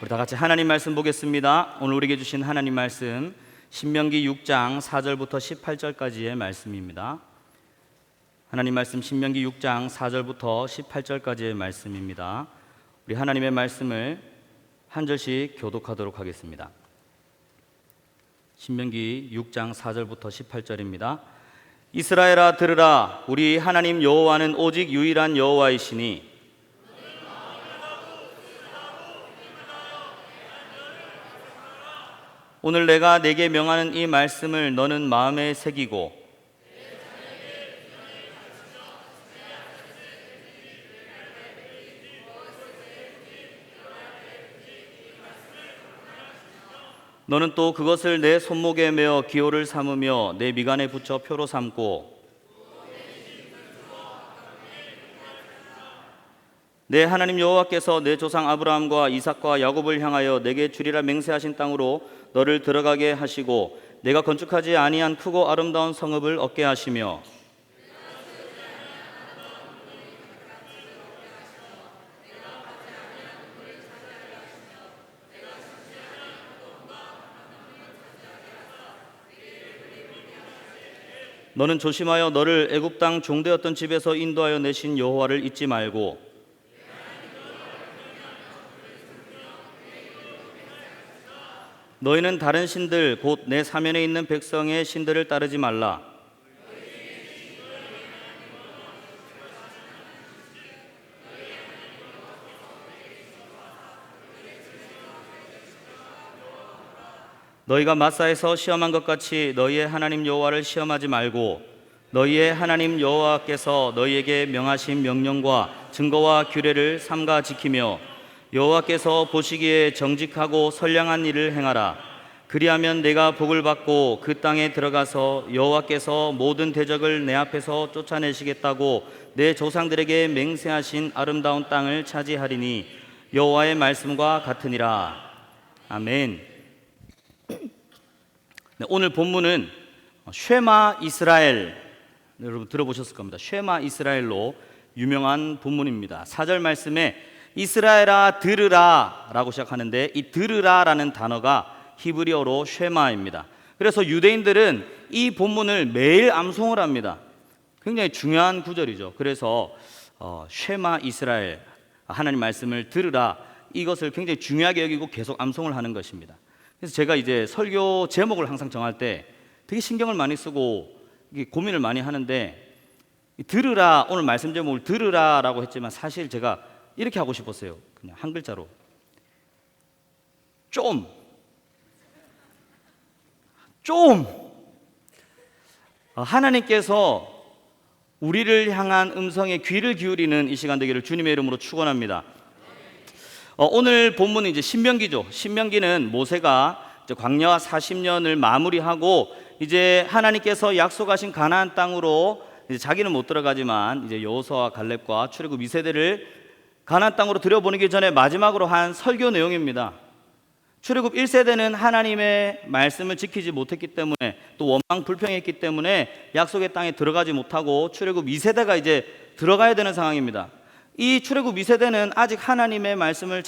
우리 다 같이 하나님 말씀 보겠습니다. 오늘 우리에게 주신 하나님 말씀 신명기 6장 4절부터 18절까지의 말씀입니다. 하나님 말씀 신명기 6장 4절부터 18절까지의 말씀입니다. 우리 하나님의 말씀을 한 절씩 교독하도록 하겠습니다. 신명기 6장 4절부터 18절입니다. 이스라엘아 들으라. 우리 하나님 여호와는 오직 유일한 여호와이시니 오늘 내가 네게 명하는 이 말씀을 너는 마음에 새기고 너는 또 그것을 내 손목에 메어 기호를 삼으며 내 미간에 붙여 표로 삼고 내 하나님 여호와께서 내 조상 아브라함과 이삭과 야곱을 향하여 내게 주리라 맹세하신 땅으로 너를 들어가게 하시고 내가 건축하지 아니한 크고 아름다운 성읍을 얻게 하시며 너는 조심하여 너를 애굽 땅 종되었던 집에서 인도하여 내신 여호와를 잊지 말고 너희는 다른 신들 곧 내 사면에 있는 백성의 신들을 따르지 말라. 너희가 마사에서 시험한 것 같이 너희의 하나님 여호와를 시험하지 말고 너희의 하나님 여호와께서 너희에게 명하신 명령과 증거와 규례를 삼가 지키며 여호와께서 보시기에 정직하고 선량한 일을 행하라. 그리하면 내가 복을 받고 그 땅에 들어가서 여호와께서 모든 대적을 내 앞에서 쫓아내시겠다고 내 조상들에게 맹세하신 아름다운 땅을 차지하리니 여호와의 말씀과 같으니라. 아멘. 네, 오늘 본문은 쉐마 이스라엘, 여러분 들어보셨을 겁니다. 쉐마 이스라엘로 유명한 본문입니다. 4절 말씀에 이스라엘아 들으라 라고 시작하는데 이 들으라라는 단어가 히브리어로 쉐마입니다. 그래서 유대인들은 이 본문을 매일 암송을 합니다. 굉장히 중요한 구절이죠. 그래서 쉐마 이스라엘, 하나님 말씀을 들으라, 이것을 굉장히 중요하게 여기고 계속 암송을 하는 것입니다. 그래서 제가 이제 설교 제목을 항상 정할 때 되게 신경을 많이 쓰고 고민을 많이 하는데, 들으라, 오늘 말씀 제목을 들으라라고 했지만 사실 제가 이렇게 하고 싶었어요. 그냥 한 글자로 좀 하나님께서 우리를 향한 음성에 귀를 기울이는 이 시간 되기를 주님의 이름으로 축원합니다. 오늘 본문은 이제 신명기죠. 신명기는 모세가 이제 광야 40년을 마무리하고 이제 하나님께서 약속하신 가나안 땅으로 이제 자기는 못 들어가지만 이제 여호수아와 갈렙과 출애굽 2세대를 가나안 땅으로 들여보내기 전에 마지막으로 한 설교 내용입니다. 출애굽 1세대는 하나님의 말씀을 지키지 못했기 때문에 또 원망 불평했기 때문에 약속의 땅에 들어가지 못하고 출애굽 2세대가 이제 들어가야 되는 상황입니다. 이 출애굽 2세대는 아직 하나님의 말씀을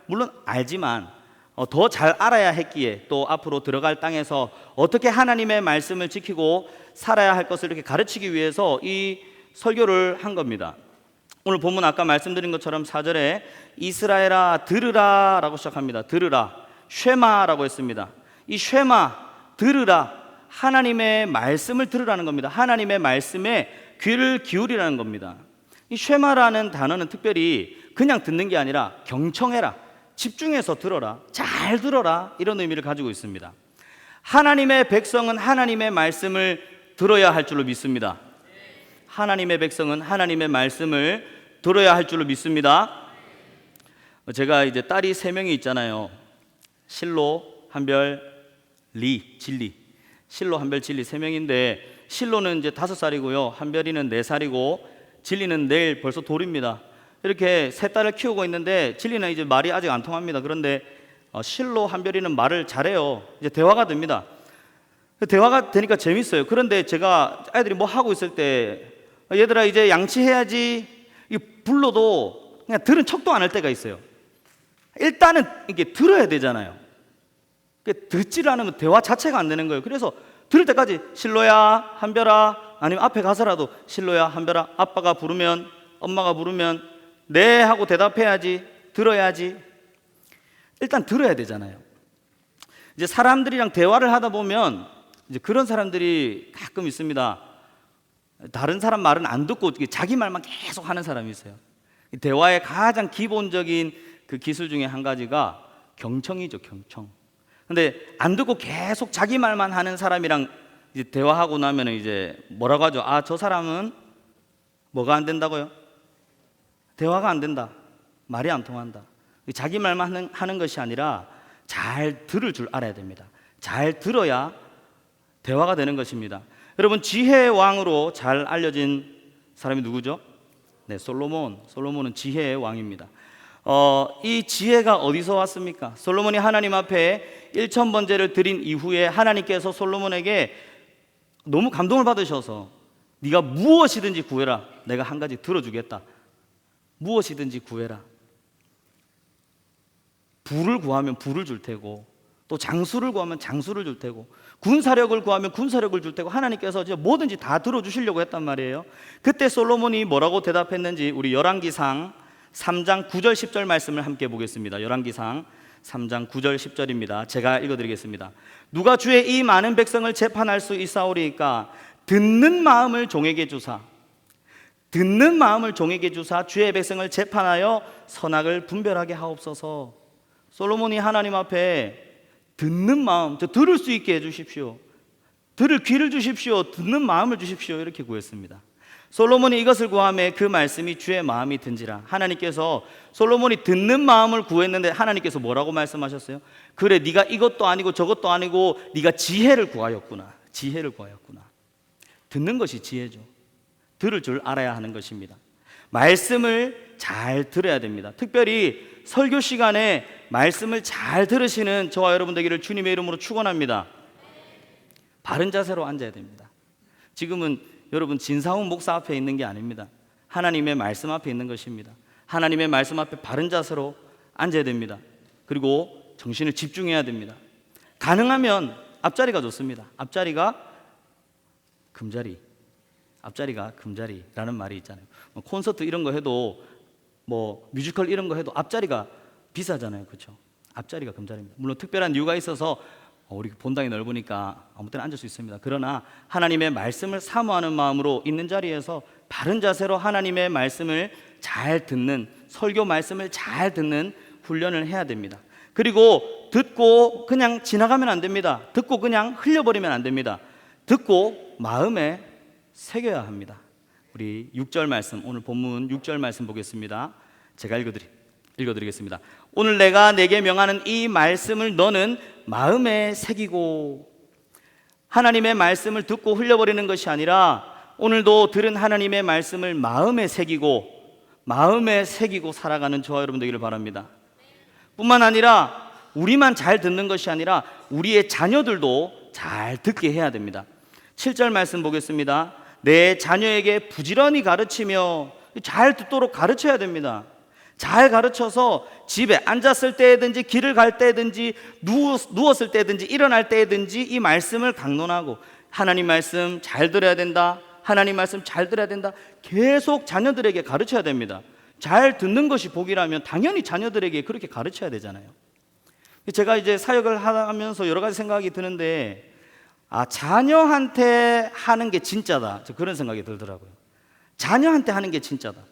물론 알지만 더 잘 알아야 했기에 또 앞으로 들어갈 땅에서 어떻게 하나님의 말씀을 지키고 살아야 할 것을 이렇게 가르치기 위해서 이 설교를 한 겁니다. 오늘 본문 아까 말씀드린 것처럼 4절에 이스라엘아 들으라 라고 시작합니다. 들으라, 쉐마라고 했습니다. 이 쉐마, 들으라, 하나님의 말씀을 들으라는 겁니다. 하나님의 말씀에 귀를 기울이라는 겁니다. 이 쉐마라는 단어는 특별히 그냥 듣는 게 아니라 경청해라, 집중해서 들어라, 잘 들어라, 이런 의미를 가지고 있습니다. 하나님의 백성은 하나님의 말씀을 들어야 할 줄로 믿습니다. 하나님의 백성은 하나님의 말씀을 들어야 할 줄로 믿습니다. 제가 이제 딸이 3명이 있잖아요. 실로, 한별, 진리. 실로, 한별, 진리 3명인데 실로는 이제 5살이고요. 한별이는 4살이고 진리는 내일 벌써 돌입니다. 이렇게 3딸을 키우고 있는데 진리는 이제 말이 아직 안 통합니다. 그런데 실로, 한별이는 말을 잘해요. 이제 대화가 됩니다. 대화가 되니까 재밌어요. 그런데 제가 아이들이 뭐 하고 있을 때 얘들아 이제 양치해야지, 이 불러도 그냥 들은 척도 안 할 때가 있어요. 일단은 이게 들어야 되잖아요. 듣지를 않으면 대화 자체가 안 되는 거예요. 그래서 들을 때까지 실로야, 한별아, 아니면 앞에 가서라도 실로야, 한별아, 아빠가 부르면, 엄마가 부르면 네 하고 대답해야지, 들어야지. 일단 들어야 되잖아요. 이제 사람들이랑 대화를 하다 보면 이제 그런 사람들이 가끔 있습니다. 다른 사람 말은 안 듣고 자기 말만 계속 하는 사람이 있어요. 대화의 가장 기본적인 그 기술 중에 한 가지가 경청이죠, 경청. 근데 안 듣고 계속 자기 말만 하는 사람이랑 이제 대화하고 나면 이제 뭐라고 하죠? 아, 저 사람은 뭐가 안 된다고요? 대화가 안 된다. 말이 안 통한다. 자기 말만 하는 것이 아니라 잘 들을 줄 알아야 됩니다. 잘 들어야 대화가 되는 것입니다. 여러분, 지혜의 왕으로 잘 알려진 사람이 누구죠? 네, 솔로몬. 솔로몬은 지혜의 왕입니다. 이 지혜가 어디서 왔습니까? 솔로몬이 하나님 앞에 1000번제를 드린 이후에 하나님께서 솔로몬에게 너무 감동을 받으셔서 네가 무엇이든지 구해라. 내가 한 가지 들어주겠다. 무엇이든지 구해라. 불을 구하면 불을 줄 테고, 또 장수를 구하면 장수를 줄 테고, 군사력을 구하면 군사력을 줄 테고, 하나님께서 뭐든지 다 들어주시려고 했단 말이에요. 그때 솔로몬이 뭐라고 대답했는지 우리 열왕기상 3장 9절 10절 말씀을 함께 보겠습니다. 열왕기상 3장 9절 10절입니다. 제가 읽어드리겠습니다. 누가 주의 이 많은 백성을 재판할 수 있사오리이까 듣는 마음을 종에게 주사, 듣는 마음을 종에게 주사 주의 백성을 재판하여 선악을 분별하게 하옵소서. 솔로몬이 하나님 앞에 듣는 마음, 들을 수 있게 해주십시오. 들을 귀를 주십시오. 듣는 마음을 주십시오. 이렇게 구했습니다. 솔로몬이 이것을 구하매 그 말씀이 주의 마음이 든지라. 하나님께서 솔로몬이 듣는 마음을 구했는데 하나님께서 뭐라고 말씀하셨어요? 그래, 네가 이것도 아니고 저것도 아니고 네가 지혜를 구하였구나. 지혜를 구하였구나. 듣는 것이 지혜죠. 들을 줄 알아야 하는 것입니다. 말씀을 잘 들어야 됩니다. 특별히 설교 시간에 말씀을 잘 들으시는 저와 여러분 되기를 주님의 이름으로 축원합니다. 바른 자세로 앉아야 됩니다. 지금은 여러분 진사훈 목사 앞에 있는 게 아닙니다. 하나님의 말씀 앞에 있는 것입니다. 하나님의 말씀 앞에 바른 자세로 앉아야 됩니다. 그리고 정신을 집중해야 됩니다. 가능하면 앞자리가 좋습니다. 앞자리가 금자리, 앞자리가 금자리라는 말이 있잖아요. 콘서트 이런 거 해도 뮤지컬 이런 거 해도 앞자리가 비싸잖아요. 그렇죠? 앞자리가 금자리입니다. 물론 특별한 이유가 있어서 우리 본당이 넓으니까 아무 때나 앉을 수 있습니다. 그러나 하나님의 말씀을 사모하는 마음으로 있는 자리에서 바른 자세로 하나님의 말씀을 잘 듣는, 설교 말씀을 잘 듣는 훈련을 해야 됩니다. 그리고 듣고 그냥 지나가면 안 됩니다. 듣고 그냥 흘려버리면 안 됩니다. 듣고 마음에 새겨야 합니다. 우리 6절 말씀, 오늘 본문 6절 말씀 보겠습니다. 제가 읽어드리겠습니다. 오늘 내가 내게 명하는 이 말씀을 너는 마음에 새기고. 하나님의 말씀을 듣고 흘려버리는 것이 아니라 오늘도 들은 하나님의 말씀을 마음에 새기고 살아가는 저와 여러분 되기를 바랍니다. 뿐만 아니라 우리만 잘 듣는 것이 아니라 우리의 자녀들도 잘 듣게 해야 됩니다. 7절 말씀 보겠습니다. 내 자녀에게 부지런히 가르치며, 잘 듣도록 가르쳐야 됩니다. 잘 가르쳐서 집에 앉았을 때든지 길을 갈 때든지 누웠을 때든지 일어날 때든지 이 말씀을 강론하고, 하나님 말씀 잘 들어야 된다, 하나님 말씀 잘 들어야 된다, 계속 자녀들에게 가르쳐야 됩니다. 잘 듣는 것이 복이라면 당연히 자녀들에게 그렇게 가르쳐야 되잖아요. 제가 이제 사역을 하면서 여러 가지 생각이 드는데, 자녀한테 하는 게 진짜다, 그런 생각이 들더라고요. 자녀한테 하는 게 진짜다.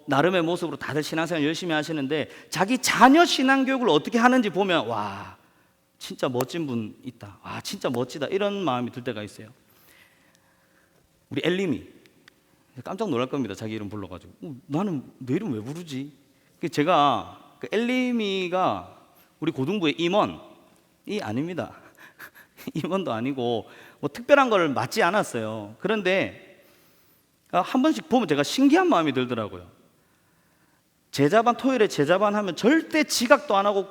나름의 모습으로 다들 신앙생활 열심히 하시는데 자기 자녀 신앙교육을 어떻게 하는지 보면 와, 진짜 멋진 분 있다, 와, 진짜 멋지다, 이런 마음이 들 때가 있어요. 우리 엘림이 깜짝 놀랄 겁니다. 자기 이름 불러가지고 나는 내 이름 왜 부르지? 제가 엘림이가 우리 고등부의 임원이 아닙니다. 임원도 아니고 특별한 걸 맡지 않았어요. 그런데 한 번씩 보면 제가 신기한 마음이 들더라고요. 제자반, 토요일에 제자반 하면 절대 지각도 안 하고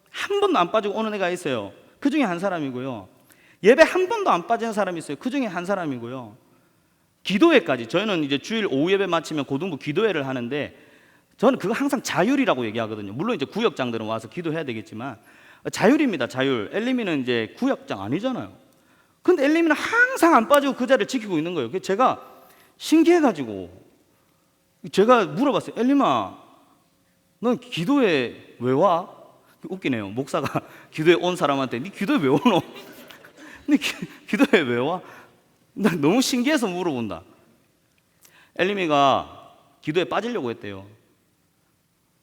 한 번도 안 빠지고 오는 애가 있어요. 그 중에 한 사람이고요. 예배 한 번도 안 빠지는 사람이 있어요. 그 중에 한 사람이고요. 기도회까지, 저희는 이제 주일 오후 예배 마치면 고등부 기도회를 하는데 저는 그거 항상 자율이라고 얘기하거든요. 물론 이제 구역장들은 와서 기도해야 되겠지만 자율입니다. 자율. 엘리미는 이제 구역장 아니잖아요. 근데 엘리미는 항상 안 빠지고 그 자리를 지키고 있는 거예요. 그래서 제가 신기해가지고 제가 물어봤어요. 엘리마, 넌 기도에 왜 와? 웃기네요. 목사가 기도에 온 사람한테 네 기도에 왜 오노? 네 기도에 왜 와? 나 너무 신기해서 물어본다. 엘리미가 기도에 빠지려고 했대요.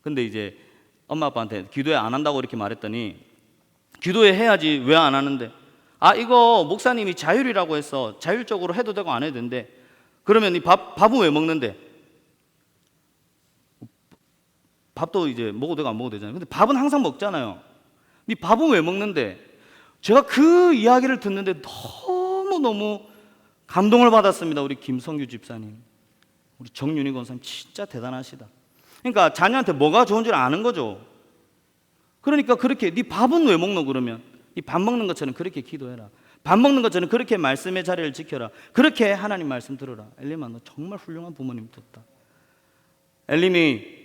근데 이제 엄마 아빠한테 기도에 안 한다고 이렇게 말했더니 기도에 해야지 왜 안 하는데? 아, 이거 목사님이 자율이라고 해서 자율적으로 해도 되고 안 해도 된대. 그러면 이 밥은 왜 먹는데? 밥도 이제 먹어도 되고 안 먹어도 되잖아요. 근데 밥은 항상 먹잖아요. 이 밥은 왜 먹는데? 제가 그 이야기를 듣는데 너무너무 감동을 받았습니다. 우리 김성규 집사님, 우리 정윤희 권사님 진짜 대단하시다. 그러니까 자녀한테 뭐가 좋은지를 아는 거죠. 그러니까 그렇게 네 밥은 왜 먹노? 그러면 이 밥 먹는 것처럼 그렇게 기도해라. 밥 먹는 것처럼 그렇게 말씀의 자리를 지켜라. 그렇게 하나님 말씀 들어라. 엘리마, 너 정말 훌륭한 부모님 뒀다. 엘림이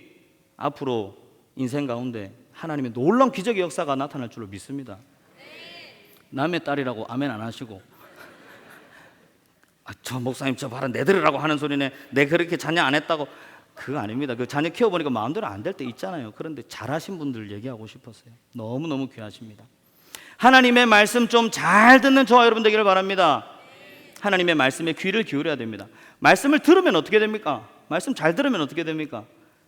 앞으로 인생 가운데 하나님의 놀라운 기적의 역사가 나타날 줄로 믿습니다. 남의 딸이라고 아멘 안 하시고 저 목사님 저 봐라 내들으라고 하는 소리네. 내 그렇게 자녀 안 했다고. 그거 아닙니다. 그 자녀 키워보니까 마음대로 안 될 때 있잖아요. 그런데 잘하신 분들 얘기하고 싶었어요. 너무너무 귀하십니다. 하나님의 말씀 좀 잘 듣는 저와 여러분 되기를 바랍니다. 하나님의 말씀에 귀를 기울여야 됩니다. 말씀을 들으면 어떻게 됩니까? 말씀 잘 들으면 어떻게 됩니까?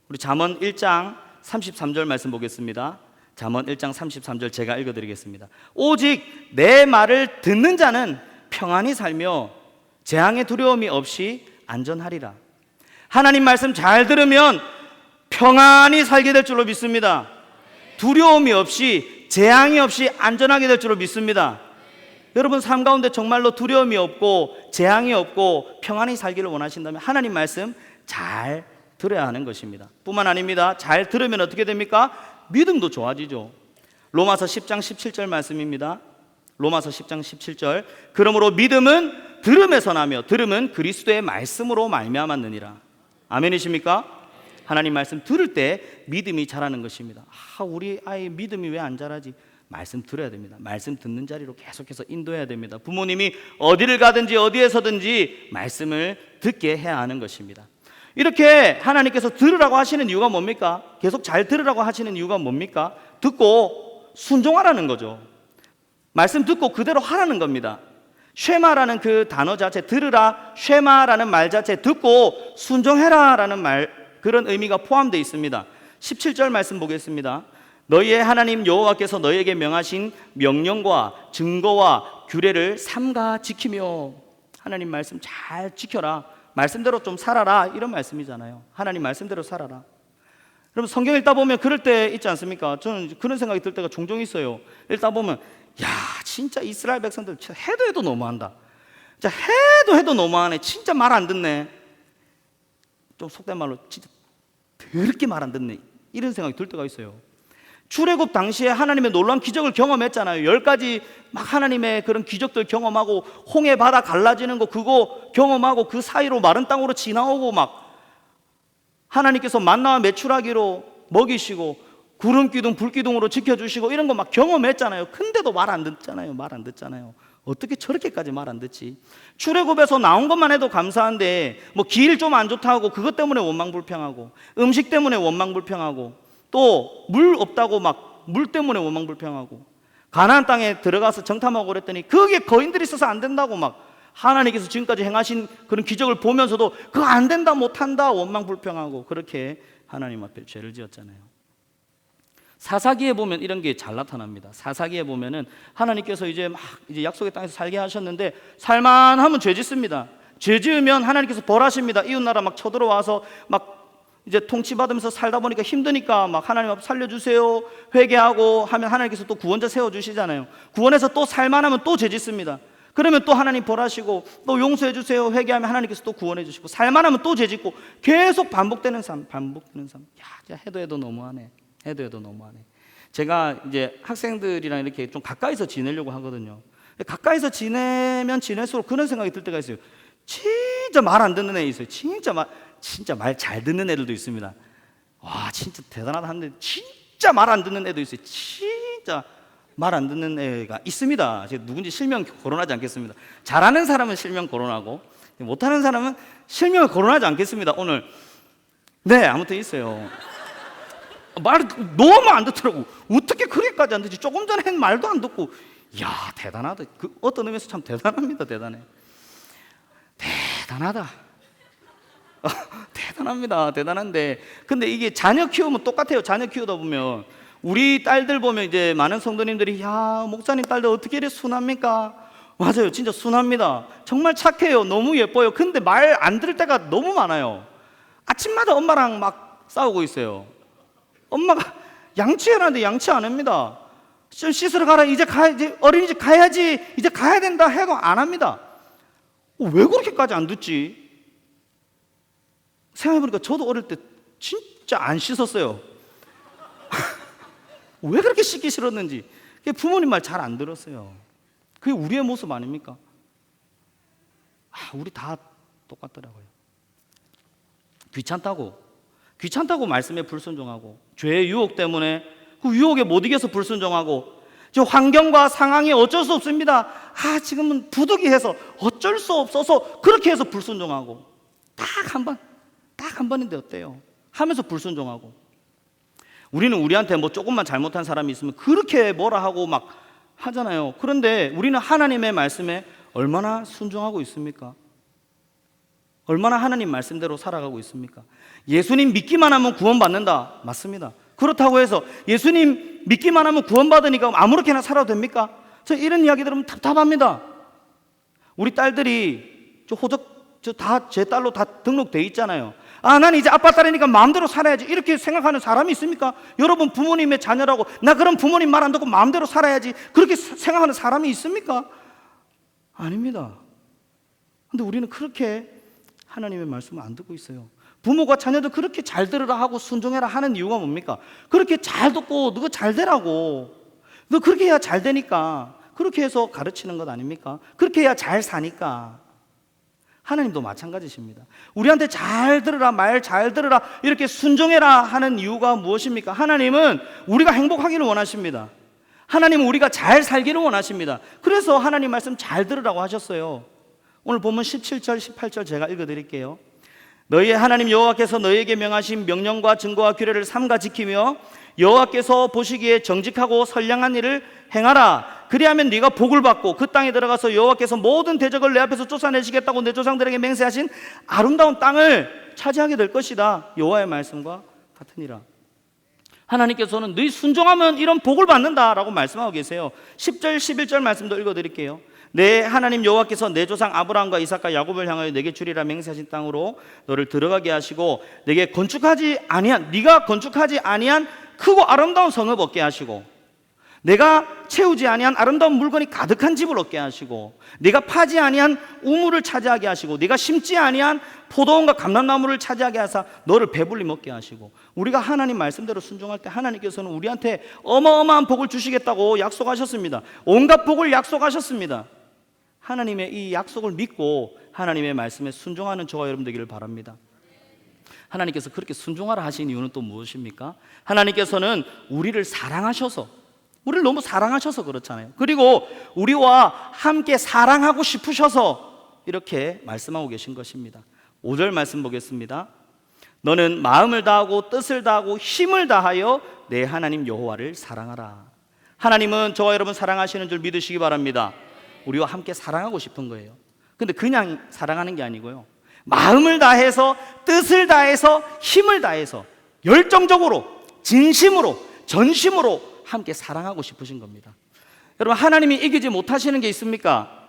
우리 잠언 1장 33절 말씀 보겠습니다. 잠언 1장 33절 제가 읽어드리겠습니다. 오직 내 말을 듣는 자는 평안히 살며 재앙의 두려움이 없이 안전하리라. 하나님 말씀 잘 들으면 평안히 살게 될 줄로 믿습니다. 두려움이 없이 재앙이 없이 안전하게 될 줄로 믿습니다. 여러분 삶 가운데 정말로 두려움이 없고 재앙이 없고 평안히 살기를 원하신다면 하나님 말씀 잘 들어야 하는 것입니다. 뿐만 아닙니다. 잘 들으면 어떻게 됩니까? 믿음도 좋아지죠. 로마서 10장 17절 말씀입니다. 로마서 10장 17절. 그러므로 믿음은 들음에서 나며 들음은 그리스도의 말씀으로 말미암았느니라. 아멘이십니까? 하나님 말씀 들을 때 믿음이 자라는 것입니다. 우리 아이 믿음이 왜 안 자라지? 말씀 들어야 됩니다. 말씀 듣는 자리로 계속해서 인도해야 됩니다. 부모님이 어디를 가든지 어디에서든지 말씀을 듣게 해야 하는 것입니다. 이렇게 하나님께서 들으라고 하시는 이유가 뭡니까? 계속 잘 들으라고 하시는 이유가 뭡니까? 듣고 순종하라는 거죠. 말씀 듣고 그대로 하라는 겁니다. 쉐마라는 그 단어 자체, 들으라, 쉐마라는 말 자체, 듣고 순종해라라는 말, 그런 의미가 포함되어 있습니다. 17절 말씀 보겠습니다. 너희의 하나님 여호와께서 너희에게 명하신 명령과 증거와 규례를 삼가 지키며. 하나님 말씀 잘 지켜라, 말씀대로 좀 살아라, 이런 말씀이잖아요. 하나님 말씀대로 살아라. 여러분 성경 읽다 보면 그럴 때 있지 않습니까? 저는 그런 생각이 들 때가 종종 있어요. 읽다 보면 야 진짜 이스라엘 백성들 해도 너무한다. 진짜 해도 너무하네. 진짜 말 안 듣네. 좀 속된 말로 진짜 더럽게 말 안 듣네, 이런 생각이 들 때가 있어요. 출애굽 당시에 하나님의 놀라운 기적을 경험했잖아요. 10가지 막 하나님의 그런 기적들 경험하고 홍해 바다 갈라지는 거 그거 경험하고 그 사이로 마른 땅으로 지나오고 막 하나님께서 만나와 메추라기로 먹이시고 구름 기둥 불 기둥으로 지켜주시고 이런 거 막 경험했잖아요. 근데도 말 안 듣잖아요. 말 안 듣잖아요. 어떻게 저렇게까지 말 안 듣지? 출애굽에서 나온 것만 해도 감사한데 뭐 길 좀 안 좋다고 그것 때문에 원망불평하고 음식 때문에 원망불평하고 또 물 없다고 막 물 때문에 원망불평하고 가나안 땅에 들어가서 정탐하고 그랬더니 거기에 거인들이 있어서 안 된다고 막 하나님께서 지금까지 행하신 그런 기적을 보면서도 그거 안 된다 못한다 원망불평하고 그렇게 하나님 앞에 죄를 지었잖아요. 사사기에 보면 이런 게 잘 나타납니다. 사사기에 보면은 하나님께서 이제 약속의 땅에서 살게 하셨는데 살만하면 죄 짓습니다. 죄 지으면 하나님께서 벌하십니다. 이웃나라 막 쳐들어와서 막 이제 통치받으면서 살다 보니까 힘드니까 막 하나님 앞에 살려주세요 회개하고 하면 하나님께서 또 구원자 세워주시잖아요. 구원해서 또 살만하면 또 죄 짓습니다. 그러면 또 하나님 벌하시고 또 용서해 주세요 회개하면 하나님께서 또 구원해 주시고 살만하면 또 죄 짓고 계속 반복되는 삶. 야, 해도 너무하네. 해도 너무하네. 제가 이제 학생들이랑 이렇게 좀 가까이서 지내려고 하거든요. 가까이서 지내면 지낼수록 그런 생각이 들 때가 있어요. 진짜 말 안 듣는 애 있어요. 진짜 말 잘 듣는 애들도 있습니다. 와, 진짜 대단하다 하는데 진짜 말 안 듣는 애도 있어요. 진짜 말 안 듣는 애가 있습니다. 제가 누군지 실명 거론하지 않겠습니다. 잘하는 사람은 실명 거론하고 못하는 사람은 실명을 거론하지 않겠습니다. 오늘 네, 아무튼 있어요. 말 너무 안 듣더라고. 어떻게 그렇게까지 안 듣지? 조금 전에 한 말도 안 듣고. 야, 대단하다. 그 어떤 의미에서 참 대단합니다. 대단해. 대단하다. 대단합니다. 대단한데, 근데 이게 자녀 키우면 똑같아요. 자녀 키우다 보면 우리 딸들 보면 이제 많은 성도님들이 야, 목사님 딸들 어떻게 이렇게 순합니까? 맞아요. 진짜 순합니다. 정말 착해요. 너무 예뻐요. 근데 말 안 들을 때가 너무 많아요. 아침마다 엄마랑 막 싸우고 있어요. 엄마가 양치해라는데 양치 안 합니다. 좀 씻으러 가라. 이제 가야지. 어린이집 가야지. 이제 가야 된다 해도 안 합니다. 왜 그렇게까지 안 듣지? 생각해보니까 저도 어릴 때 진짜 안 씻었어요. 왜 그렇게 씻기 싫었는지. 부모님 말 잘 안 들었어요. 그게 우리의 모습 아닙니까? 우리 다 똑같더라고요. 귀찮다고 말씀에 불순종하고, 죄의 유혹 때문에 그 유혹에 못 이겨서 불순종하고, 저 환경과 상황이 어쩔 수 없습니다. 지금은 부득이해서 어쩔 수 없어서 그렇게 해서 불순종하고, 딱 한 번인데 어때요? 하면서 불순종하고. 우리는 우리한테 뭐 조금만 잘못한 사람이 있으면 그렇게 뭐라 하고 막 하잖아요. 그런데 우리는 하나님의 말씀에 얼마나 순종하고 있습니까? 얼마나 하나님 말씀대로 살아가고 있습니까? 예수님 믿기만 하면 구원받는다. 맞습니다. 그렇다고 해서 예수님 믿기만 하면 구원받으니까 아무렇게나 살아도 됩니까? 저 이런 이야기 들으면 답답합니다. 우리 딸들이 다 제 딸로 다 등록돼 있잖아요. 난 이제 아빠 딸이니까 마음대로 살아야지. 이렇게 생각하는 사람이 있습니까? 여러분 부모님의 자녀라고 나 그럼 부모님 말 안 듣고 마음대로 살아야지. 그렇게 생각하는 사람이 있습니까? 아닙니다. 근데 우리는 그렇게 하나님의 말씀을 안 듣고 있어요. 부모가 자녀들 그렇게 잘 들으라 하고 순종해라 하는 이유가 뭡니까? 그렇게 잘 듣고 너가 잘 되라고. 너 그렇게 해야 잘 되니까. 그렇게 해서 가르치는 것 아닙니까? 그렇게 해야 잘 사니까. 하나님도 마찬가지십니다. 우리한테 잘 들으라, 말 잘 들으라, 이렇게 순종해라 하는 이유가 무엇입니까? 하나님은 우리가 행복하기를 원하십니다. 하나님은 우리가 잘 살기를 원하십니다. 그래서 하나님 말씀 잘 들으라고 하셨어요. 오늘 본문 17절, 18절 제가 읽어드릴게요. 너희의 하나님 여호와께서 너희에게 명하신 명령과 증거와 규례를 삼가 지키며 여호와께서 보시기에 정직하고 선량한 일을 행하라. 그리하면 네가 복을 받고 그 땅에 들어가서 여호와께서 모든 대적을 내 앞에서 쫓아내시겠다고 내 조상들에게 맹세하신 아름다운 땅을 차지하게 될 것이다. 여호와의 말씀과 같으니라. 하나님께서는 너희 순종하면 이런 복을 받는다라고 말씀하고 계세요. 10절 11절 말씀도 읽어드릴게요. 내 하나님 여호와께서 내 조상 아브라함과 이삭과 야곱을 향하여 내게 주리라 맹세하신 땅으로 너를 들어가게 하시고 네가 건축하지 아니한 크고 아름다운 성을 얻게 하시고 내가 채우지 아니한 아름다운 물건이 가득한 집을 얻게 하시고 네가 파지 아니한 우물을 차지하게 하시고 네가 심지 아니한 포도원과 감람나무를 차지하게 하사 너를 배불리 먹게 하시고. 우리가 하나님 말씀대로 순종할 때 하나님께서는 우리한테 어마어마한 복을 주시겠다고 약속하셨습니다. 온갖 복을 약속하셨습니다. 하나님의 이 약속을 믿고 하나님의 말씀에 순종하는 저와 여러분 되기를 바랍니다. 하나님께서 그렇게 순종하라 하신 이유는 또 무엇입니까? 하나님께서는 우리를 사랑하셔서, 우리를 너무 사랑하셔서 그렇잖아요. 그리고 우리와 함께 사랑하고 싶으셔서 이렇게 말씀하고 계신 것입니다. 5절 말씀 보겠습니다. 너는 마음을 다하고 뜻을 다하고 힘을 다하여 내 하나님 여호와를 사랑하라. 하나님은 저와 여러분 사랑하시는 줄 믿으시기 바랍니다. 우리와 함께 사랑하고 싶은 거예요. 근데 그냥 사랑하는 게 아니고요, 마음을 다해서, 뜻을 다해서, 힘을 다해서 열정적으로, 진심으로, 전심으로 함께 사랑하고 싶으신 겁니다. 여러분, 하나님이 이기지 못하시는 게 있습니까?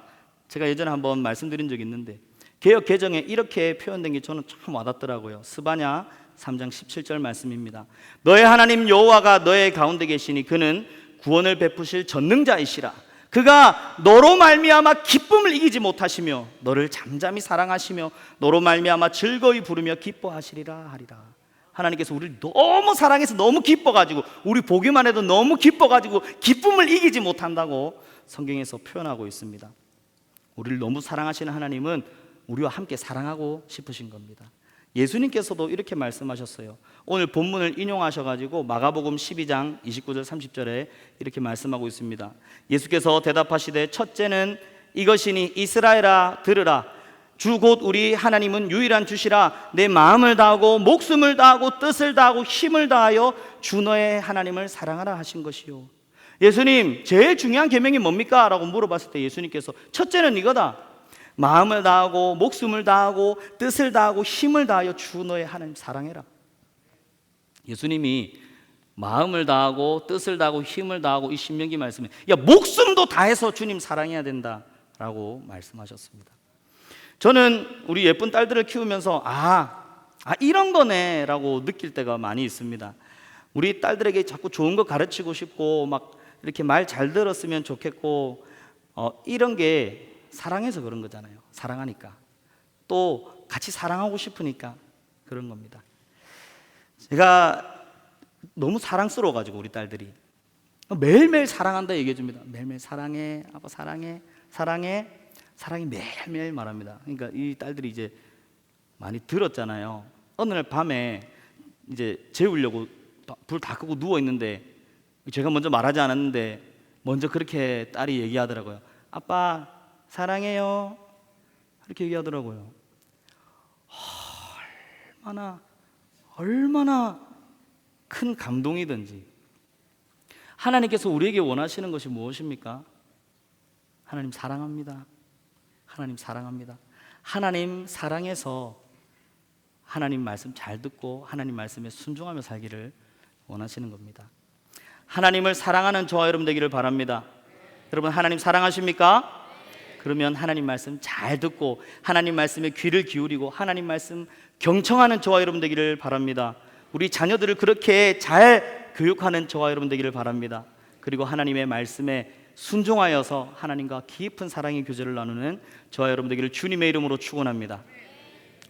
제가 예전에 한번 말씀드린 적이 있는데 개역 개정에 이렇게 표현된 게 저는 참 와닿더라고요. 스바냐 3장 17절 말씀입니다. 너의 하나님 여호와가 너의 가운데 계시니 그는 구원을 베푸실 전능자이시라. 그가 너로 말미암아 기쁨을 이기지 못하시며 너를 잠잠히 사랑하시며 너로 말미암아 즐거이 부르며 기뻐하시리라 하리라. 하나님께서 우리를 너무 사랑해서 너무 기뻐가지고, 우리 보기만 해도 너무 기뻐가지고 기쁨을 이기지 못한다고 성경에서 표현하고 있습니다. 우리를 너무 사랑하시는 하나님은 우리와 함께 사랑하고 싶으신 겁니다. 예수님께서도 이렇게 말씀하셨어요. 오늘 본문을 인용하셔가지고 마가복음 12장 29절 30절에 이렇게 말씀하고 있습니다. 예수께서 대답하시되 첫째는 이것이니 이스라엘아 들으라. 주 곧 우리 하나님은 유일한 주시라. 내 마음을 다하고 목숨을 다하고 뜻을 다하고 힘을 다하여 주 너의 하나님을 사랑하라 하신 것이요. 예수님, 제일 중요한 계명이 뭡니까? 라고 물어봤을 때 예수님께서 첫째는 이거다. 마음을 다하고 목숨을 다하고 뜻을 다하고 힘을 다하여 주 너의 하나님 사랑해라. 예수님이 마음을 다하고 뜻을 다하고 힘을 다하고 이 신명기 말씀에 목숨도 다해서 주님 사랑해야 된다라고 말씀하셨습니다. 저는 우리 예쁜 딸들을 키우면서 이런 거네라고 느낄 때가 많이 있습니다. 우리 딸들에게 자꾸 좋은 거 가르치고 싶고 막 이렇게 말 잘 들었으면 좋겠고 이런 게 사랑해서 그런 거잖아요. 사랑하니까 또 같이 사랑하고 싶으니까 그런 겁니다. 제가 너무 사랑스러워가지고 우리 딸들이 매일매일 사랑한다 얘기해 줍니다. 매일매일 사랑해 아빠 사랑해 사랑해 사랑이 매일매일 말합니다. 그러니까 이 딸들이 이제 많이 들었잖아요. 어느 날 밤에 이제 재우려고 불 다 끄고 누워 있는데 제가 먼저 말하지 않았는데 먼저 그렇게 딸이 얘기하더라고요. 아빠 사랑해요 이렇게 얘기하더라고요. 얼마나 큰 감동이든지. 하나님께서 우리에게 원하시는 것이 무엇입니까? 하나님 사랑합니다. 하나님 사랑합니다. 하나님 사랑해서 하나님 말씀 잘 듣고 하나님 말씀에 순종하며 살기를 원하시는 겁니다. 하나님을 사랑하는 저와 여러분 되기를 바랍니다. 여러분 하나님 사랑하십니까? 그러면 하나님 말씀 잘 듣고 하나님 말씀에 귀를 기울이고 하나님 말씀 경청하는 저와 여러분 되기를 바랍니다. 우리 자녀들을 그렇게 잘 교육하는 저와 여러분 되기를 바랍니다. 그리고 하나님의 말씀에 순종하여서 하나님과 깊은 사랑의 교제를 나누는 저와 여러분 되기를 주님의 이름으로 축원합니다.